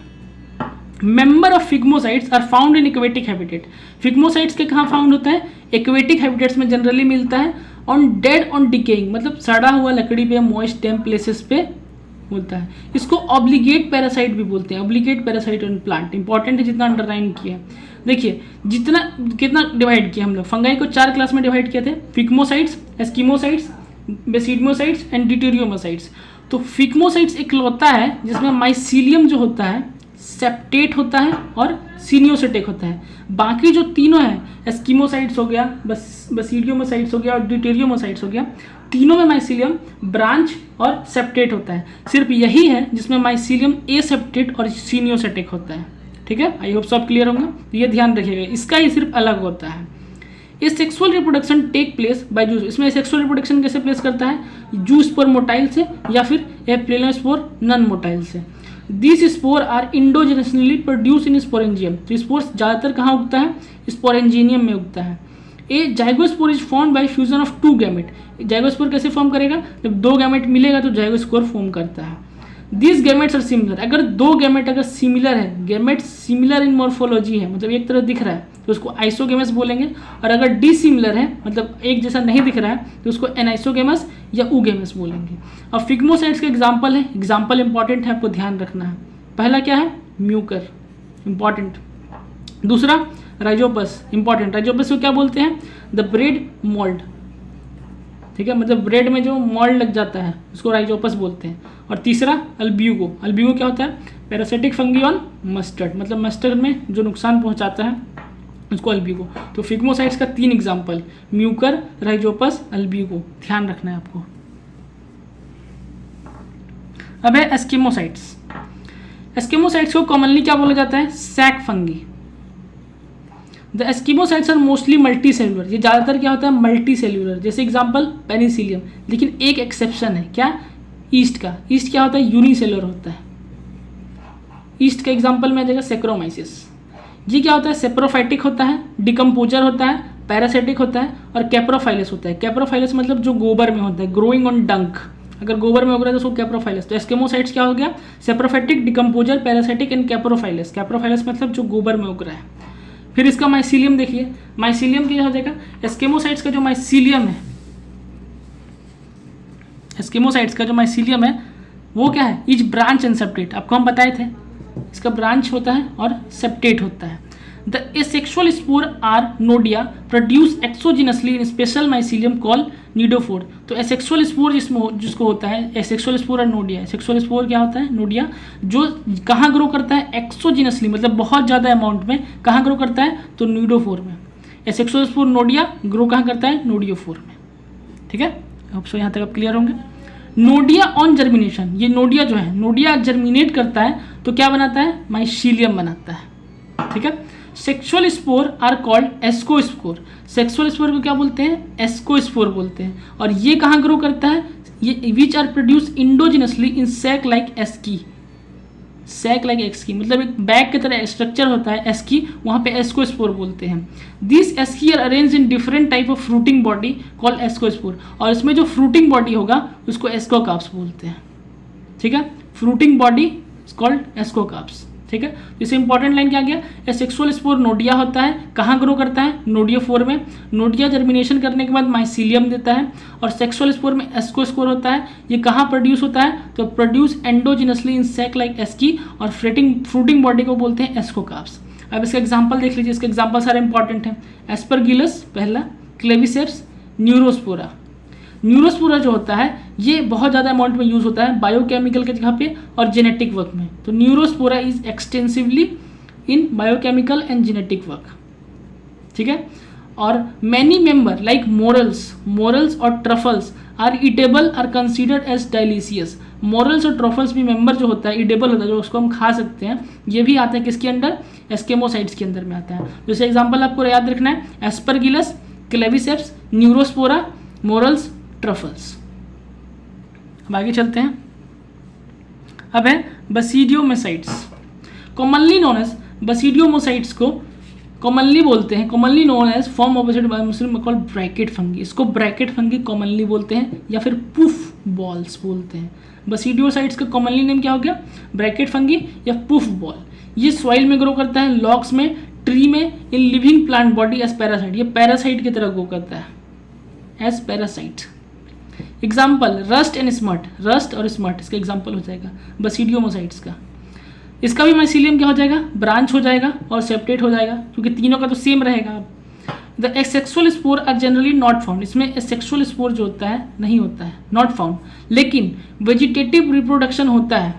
Member of phycomycetes are found in aquatic habitat. Phycomycetes के कहाँ फाउंड होता है, एक्वेटिक हैबिटेट्स में जनरली मिलता है। ऑन डेड ऑन डिकेइंग, मतलब सड़ा हुआ लकड़ी पे, मॉइस्ट डैम्प प्लेसेस पे होता है। इसको ऑब्लिगेट पैरासाइट भी बोलते हैं, obligate parasite on plant. Important है जितना अंडरलाइन किया है। देखिए कितना डिवाइड किया हम लोग, फंगाई को 4 क्लास में डिवाइड किए थे, फिग्मोसाइट्स, एस्किमोसाइट्स, बेसिडियोमोसाइट्स एंड डिटेरियोमोसाइट्स। तो फिग्मोसाइट्स इकलौता है जिसमें माइसीलियम जो होता है सेप्टेट होता है और सीनियोसेटेक होता है। बाकी जो तीनों हैं, एस्किमोसाइट्स हो गया, बेसिडियोमोसाइट्स हो गया और डिटेरियोमोसाइट्स हो गया, तीनों में माइसीलियम ब्रांच और सेप्टेट होता है। सिर्फ यही है जिसमें माइसीलियम एसेप्टेट और सीनियोसेटेक होता है। ठीक है, आई होप सब क्लियर होंगे। तो ये ध्यान रखिएगा, इसका ही सिर्फ अलग होता है। ये sexual reproduction take place by zoos. इसमें सेक्सुअल रिप्रोडक्शन कैसे प्लेस करता है, जूस्पोर मोटाइल से या फिर एप्लेनोस्पोर नॉन मोटाइल से। This spore are endogenously produce in sporangium. तो स्पोर ज़्यादातर कहाँ उगता है, स्पोरेंजिनियम में उगता है। A zygospore is form by fusion of 2 gamete. Zygospore कैसे फॉर्म करेगा, जब 2 गैमेट मिलेगा तो जाइगोस्पोर फॉर्म करता है। This gametes are similar. अगर 2 गैमेट अगर सिमिलर है, गैमेट सिमिलर इन मॉर्फोलॉजी है, मतलब एक तरह दिख रहा है तो उसको आइसोगेमस बोलेंगे। और अगर डिसिमिलर है, मतलब एक जैसा नहीं दिख रहा है, तो उसको एनाइसोगेमस या ऊगेमस बोलेंगे। अब फिग्मोसाइट्स के एग्जाम्पल है, एग्जाम्पल इंपॉर्टेंट है, आपको ध्यान रखना है। पहला क्या है, म्यूकर, इंपॉर्टेंट। दूसरा राइजोपस, इंपॉर्टेंट। राइजोपस को क्या बोलते हैं, द ब्रेड मोल्ड। ठीक है, मतलब ब्रेड में जो मोल्ड लग जाता है उसको राइजोपस बोलते हैं। और तीसरा अल्ब्यूगो। अल्ब्यूगो क्या होता है, पैरासिटिक फंगी ऑन मस्टर्ड, मतलब मस्टर्ड में जो नुकसान पहुंचाता है उसको अल्ब्यूगो। तो फिग्मोसाइट्स का 3 एग्जाम्पल, म्यूकर, राइजोपस, अल्ब्यूगो, ध्यान रखना है आपको। अब है एस्किमोसाइट्स। एस्किमोसाइट्स को कॉमनली क्या बोला जाता है, sac fungi. The ascomycetes are mostly multi cellular. ये ज़्यादातर क्या होता है, मल्टी सेलुलर। जैसे एग्जाम्पल पेनिसिलियम, लेकिन एक एक्सेप्शन है, क्या, ईस्ट का। ईस्ट क्या होता है, यूनिसेलुलर होता है। ईस्ट का एग्जाम्पल में आ जाएगा सेक्रोमाइसिस। ये क्या होता है, सेप्रोफाइटिक होता है, डिकम्पोजर होता है, पैरासिटिक होता है और कैप्रोफाइलस होता है। कैप्रोफाइलस मतलब जो गोबर में होता है, ग्रोइंग ऑन डंक। अगर गोबर में उग रहा है तो उसको कैप्रोफाइलस। तो एस्किमोसाइट्स क्या हो गया, सेप्रोफाइटिक, डिकम्पोजर, पैरासिटिक एंड कैप्रोफाइलस। कैप्रोफाइलस मतलब जो गोबर में उग रहा है। फिर इसका माइसीलियम देखिए, माइसीलियम क्या हो जाएगा, एस्किमोसाइट्स का जो माइसीलियम है, एस्किमोसाइट्स का जो माइसीलियम है वो क्या है, इच ब्रांच एंड सेप्टेट। आपको हम बताए थे, इसका ब्रांच होता है और सेप्टेट होता है। The asexual spore are conidia produce exogenously in special mycelium call conidiophore. तो एसेक्सुअल स्पोर जिसको होता है, एसेक्सुअल स्पोर और नोडिया, सेक्सुअल स्पोर क्या होता है, नोडिया, जो कहाँ ग्रो करता है, एक्सोजिनसली मतलब बहुत ज़्यादा अमाउंट में, कहाँ ग्रो करता है, तो नीडोफोर में। एसेक्सुअल स्पोर नोडिया ग्रो कहाँ करता है, नोडियोफोर में। ठीक है, अब सो यहाँ तक आप क्लियर होंगे। नोडिया ऑन जर्मिनेशन, ये नोडिया जो है, नोडिया जर्मिनेट करता है तो क्या बनाता है, माइसीलियम बनाता है। ठीक है, sexual spore are called ascospore. Sexual spore को क्या बोलते हैं, एस्कोस्पोर बोलते हैं। और ये कहाँ ग्रो करता है, ये which are produce endogenously in sac like asci. Sac like asci मतलब एक बैग की तरह स्ट्रक्चर होता है एस्की, वहाँ पे एस्कोस्पोर बोलते हैं। This asci are arrange in different type of fruiting body called ascospore. और इसमें जो फ्रूटिंग बॉडी होगा उसको एस्कोकार्प्स बोलते हैं। ठीक है, fruiting body is called ascocarps. ठीक है, इसे इंपॉर्टेंट लाइन क्या गया, ए सेक्सुअल स्पोर नोडिया होता है, कहाँ ग्रो करता है, नोडियोफोर में। नोडिया जर्मिनेशन करने के बाद माइसीलियम देता है। और सेक्सुअल स्पोर में एस्कोस्पोर होता है, ये कहाँ प्रोड्यूस होता है, तो प्रोड्यूस एंडोजिनसली इन सैक लाइक एस्की। और फ्रूटिंग बॉडी को बोलते हैं एस्कोकार्प्स। अब इसका एग्जाम्पल देख लीजिए, इसके एग्जाम्पल सारे इंपॉर्टेंट हैं। एस्परगिलस पहला, क्लेविसेप्स, न्यूरोस्पोरा। न्यूरोस्पोरा जो होता है ये बहुत ज़्यादा अमाउंट में यूज़ होता है बायोकेमिकल के जगह पे और जेनेटिक वर्क में। तो neurospora is extensively in biochemical and genetic work. ठीक है, और मैनी मेंबर लाइक मोरल्स और truffles are edible, are considered as delicious. Morels और ट्रफल्स भी मेंबर जो होता है, ईटेबल होता है, जो उसको हम खा सकते हैं, ये भी आता है किसके अंडर, एस्केमोसाइड्स के अंदर में आता है। जैसे एग्जाम्पल आपको याद रखना है, Aspergillus, Claviceps, Neurospora, morels, truffles. अब आगे चलते हैं। अब है basidiomycetes, commonly known as basidiomycetes को कॉमनली बोलते हैं, commonly known as form of called bracket fungi. इसको ब्रैकेट फंगी कॉमनली बोलते हैं या फिर पुफ बॉल्स बोलते हैं। बसीडियोसाइट्स का कॉमनली नेम क्या हो गया, ब्रैकेट फंगी या पुफ बॉल। ये सॉइल में ग्रो करता है, लॉग्स में, ट्री में, in living plant body as parasite. ये पैरासाइट की तरह ग्रो करता है as parasite. Example rust and smut, rust और स्मट इसका एग्जाम्पल हो जाएगा बसीडियोमोसाइट्स का। इसका भी माइसीलियम क्या हो जाएगा, ब्रांच हो जाएगा और सेपरेट हो जाएगा, क्योंकि तीनों का तो सेम रहेगा। The asexual spore are generally not found, इसमें एसेक्सुअल स्पोर जो होता है नहीं होता है, नॉट फाउंड। लेकिन वेजिटेटिव रिप्रोडक्शन होता है,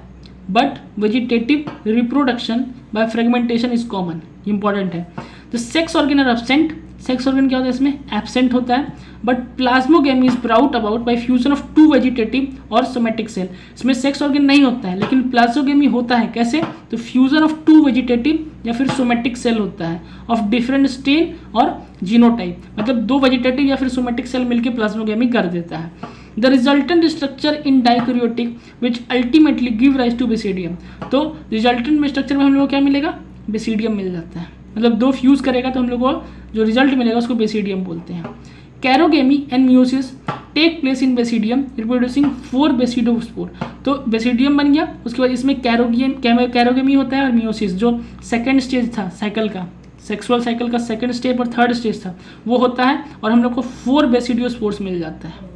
but vegetative reproduction by fragmentation is common, important है। The sex organ are absent, sex organ क्या होता है इसमें, एब्सेंट होता है। But plasmogamy is brought about by fusion of two vegetative और सोमेटिक सेल। इसमें सेक्स ऑर्गन नहीं होता है, लेकिन प्लाज्मोगेमी होता है, कैसे, तो फ्यूजन ऑफ टू वेजिटेटिव या फिर सोमेटिक सेल होता है ऑफ डिफरेंट स्टेन और जीनोटाइप, मतलब दो वेजिटेटिव या फिर सोमेटिक सेल मिलकर प्लाज्मोगेमी कर देता है। The resultant structure in dikaryotic which ultimately give rise to basidium. तो रिजल्टेंट में स्ट्रक्चर में हम लोग को क्या मिलेगा, बेसिडियम मिल जाता है, मतलब दो फ्यूज करेगा तो हम लोग को जो रिजल्ट मिलेगा उसको बेसिडियम बोलते हैं। Karyogamy and meiosis take place in basidium reproducing 4 basidiospore. तो बेसिडियम बन गया, उसके बाद इसमें कैरोगेमी होता है और मियोसिस जो सेकेंड स्टेज था साइकिल का, सेक्सुअल साइकिल का सेकेंड स्टेप और थर्ड स्टेज था वो होता है, और हम लोग को 4 बेसिडियोस्पोर्स मिल जाता है।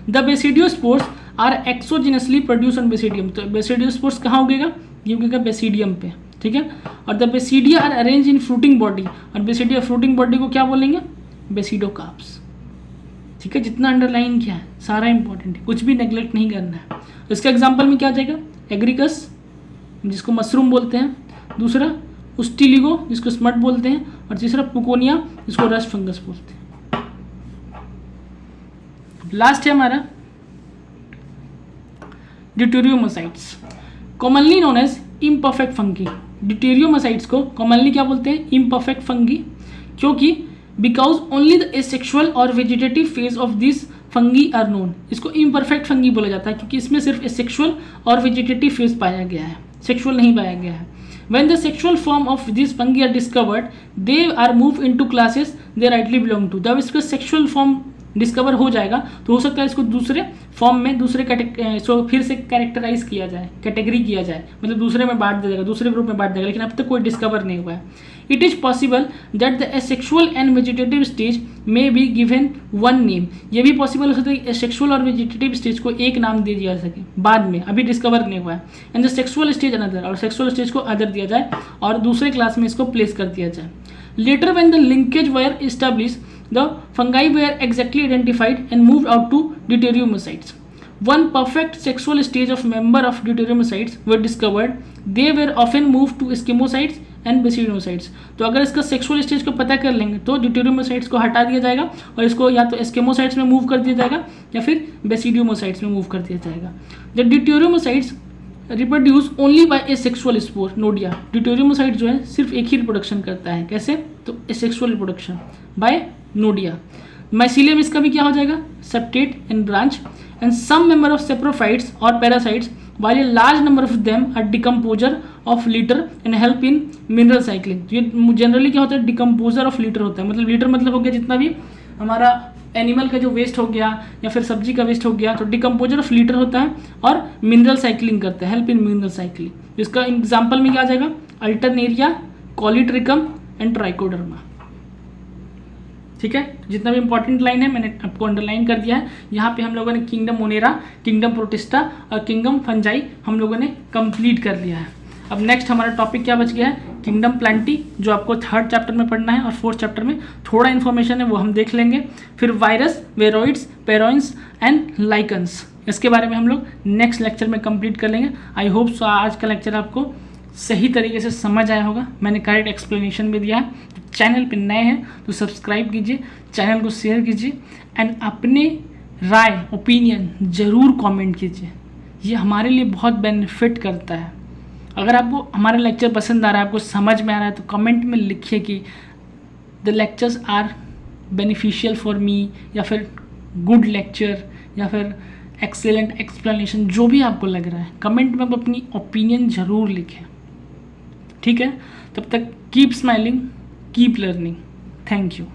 The basidiospores are exogenously produce on basidium. तो बेसिडियोस्पोर्स कहाँ उगेगा, ये उगेगा बेसिडियम पे। ठीक है, और the basidia are arrange in fruiting body, और बेसिडिया फ्रूटिंग बॉडी को क्या बोलेंगे, बेसिडोकार्प्स। ठीक है, जितना अंडरलाइन किया है सारा इंपॉर्टेंट है, कुछ भी नेग्लेक्ट नहीं करना है। तो इसका एग्जांपल में क्या आ जाएगा, एग्रिकस जिसको मशरूम बोलते हैं, दूसरा उस्टिलिगो जिसको स्मट बोलते हैं, और तीसरा पुकोनिया जिसको रस्ट फंगस बोलते हैं। लास्ट है हमारा deuteromycetes, commonly known as imperfect fungi. Deuteromycetes को कॉमनली क्या बोलते हैं, इम्परफेक्ट फंगी, क्योंकि बिकॉज ओनली द एसेक्सुअल और vegetative phase of this fungi are known. इसको इम्परफेक्ट फंगी बोला जाता है क्योंकि इसमें सिर्फ एसेक्सुअल और वेजिटेटिव फेज पाया गया है, सेक्सुअल नहीं पाया गया है। When the sexual form of these fungi are discovered, they are moved into classes they rightly belong to. जब इसका सेक्सुअल फॉर्म डिस्कवर हो जाएगा तो हो सकता है इसको दूसरे फॉर्म में दूसरे फिर से कैरेक्टराइज किया जाए, कैटेगरी किया जाए, मतलब दूसरे में बांट दिया जाएगा, दूसरे ग्रुप में बांट देगा, लेकिन अब तक कोई डिस्कवर नहीं हुआ है। It is possible that the asexual and vegetative stage may be given one name. ये भी पॉसिबल हो सकता है asexual और vegetative stage को एक नाम दे दिया जा सके बाद में, अभी डिस्कवर नहीं हुआ है. And the sexual stage another, और सेक्सुअल स्टेज को अदर दिया जाए और दूसरे क्लास में इसको प्लेस कर दिया जाए. Later when the linkage were established, the fungi were exactly identified and moved out to deuteromocytes. One perfect sexual stage of member of deuteromocytes were discovered. They were often moved to eschamocytes and basidiomocytes. तो अगर इसका sexual stage को पता कर लेंगे तो ड्यूटेरोमोसाइट्स को हटा दिया जाएगा और इसको या तो एस्केमोसाइट्स में मूव कर दिया जाएगा या फिर बेसिडियोमोसाइट्स में मूव कर दिया जाएगा. The deuteromycetes reproduce only by a sexual spore conidia. Deuteromycete जो है सिर्फ एक ही रिप्रोडक्शन करता है. कैसे? तो asexual reproduction by conidia. Mycelium इसका भी क्या हो जाएगा? Septate and branch. And some member of saprophytes और parasites while a large number of them are decomposer of litter and help in mineral cycling. ये जनरली क्या होता है? डिकम्पोजर ऑफ लिटर होता है. मतलब लिटर मतलब हो गया जितना भी हमारा एनिमल का जो वेस्ट हो गया या फिर सब्जी का वेस्ट हो गया, तो डिकम्पोजर ऑफ लिटर होता है और मिनरल साइकिलिंग करता है, हेल्प इन मिनरल साइकिलिंग. इसका एग्जाम्पल में क्या आ जाएगा? Alternaria, colletotrichum and trichoderma. ठीक है, जितना भी इंपॉर्टेंट लाइन है मैंने आपको अंडरलाइन कर दिया है. यहाँ पे हम लोगों ने किंगडम मोनेरा, किंगडम प्रोटिस्टा और किंगडम फंजाई हम लोगों ने कंप्लीट कर लिया है. अब नेक्स्ट हमारा टॉपिक क्या बच गया है? किंगडम प्लांटी, जो आपको 3rd चैप्टर में पढ़ना है और 4th चैप्टर में थोड़ा इन्फॉर्मेशन है वो हम देख लेंगे. फिर वायरस, वेरोइड्स, पेरोइंस एंड लाइकन्स, इसके बारे में हम लोग नेक्स्ट लेक्चर में कंप्लीट कर लेंगे. आई होप सो आज का लेक्चर आपको सही तरीके से समझ आया होगा. मैंने करेक्ट एक्सप्लेनेशन भी दिया है. चैनल पे नए हैं तो सब्सक्राइब कीजिए, चैनल को शेयर कीजिए एंड अपने राय, ओपिनियन ज़रूर कमेंट कीजिए. ये हमारे लिए बहुत बेनिफिट करता है. अगर आपको हमारा लेक्चर पसंद आ रहा है, आपको समझ में आ रहा है, तो कमेंट में लिखिए कि the lectures are beneficial for me, या फिर गुड लेक्चर, या फिर एक्सेलेंट एक्सप्लेनेशन, जो भी आपको लग रहा है कमेंट में आप अपनी ओपिनियन ज़रूर लिखें. ठीक है, तब तक keep smiling, keep learning. Thank you.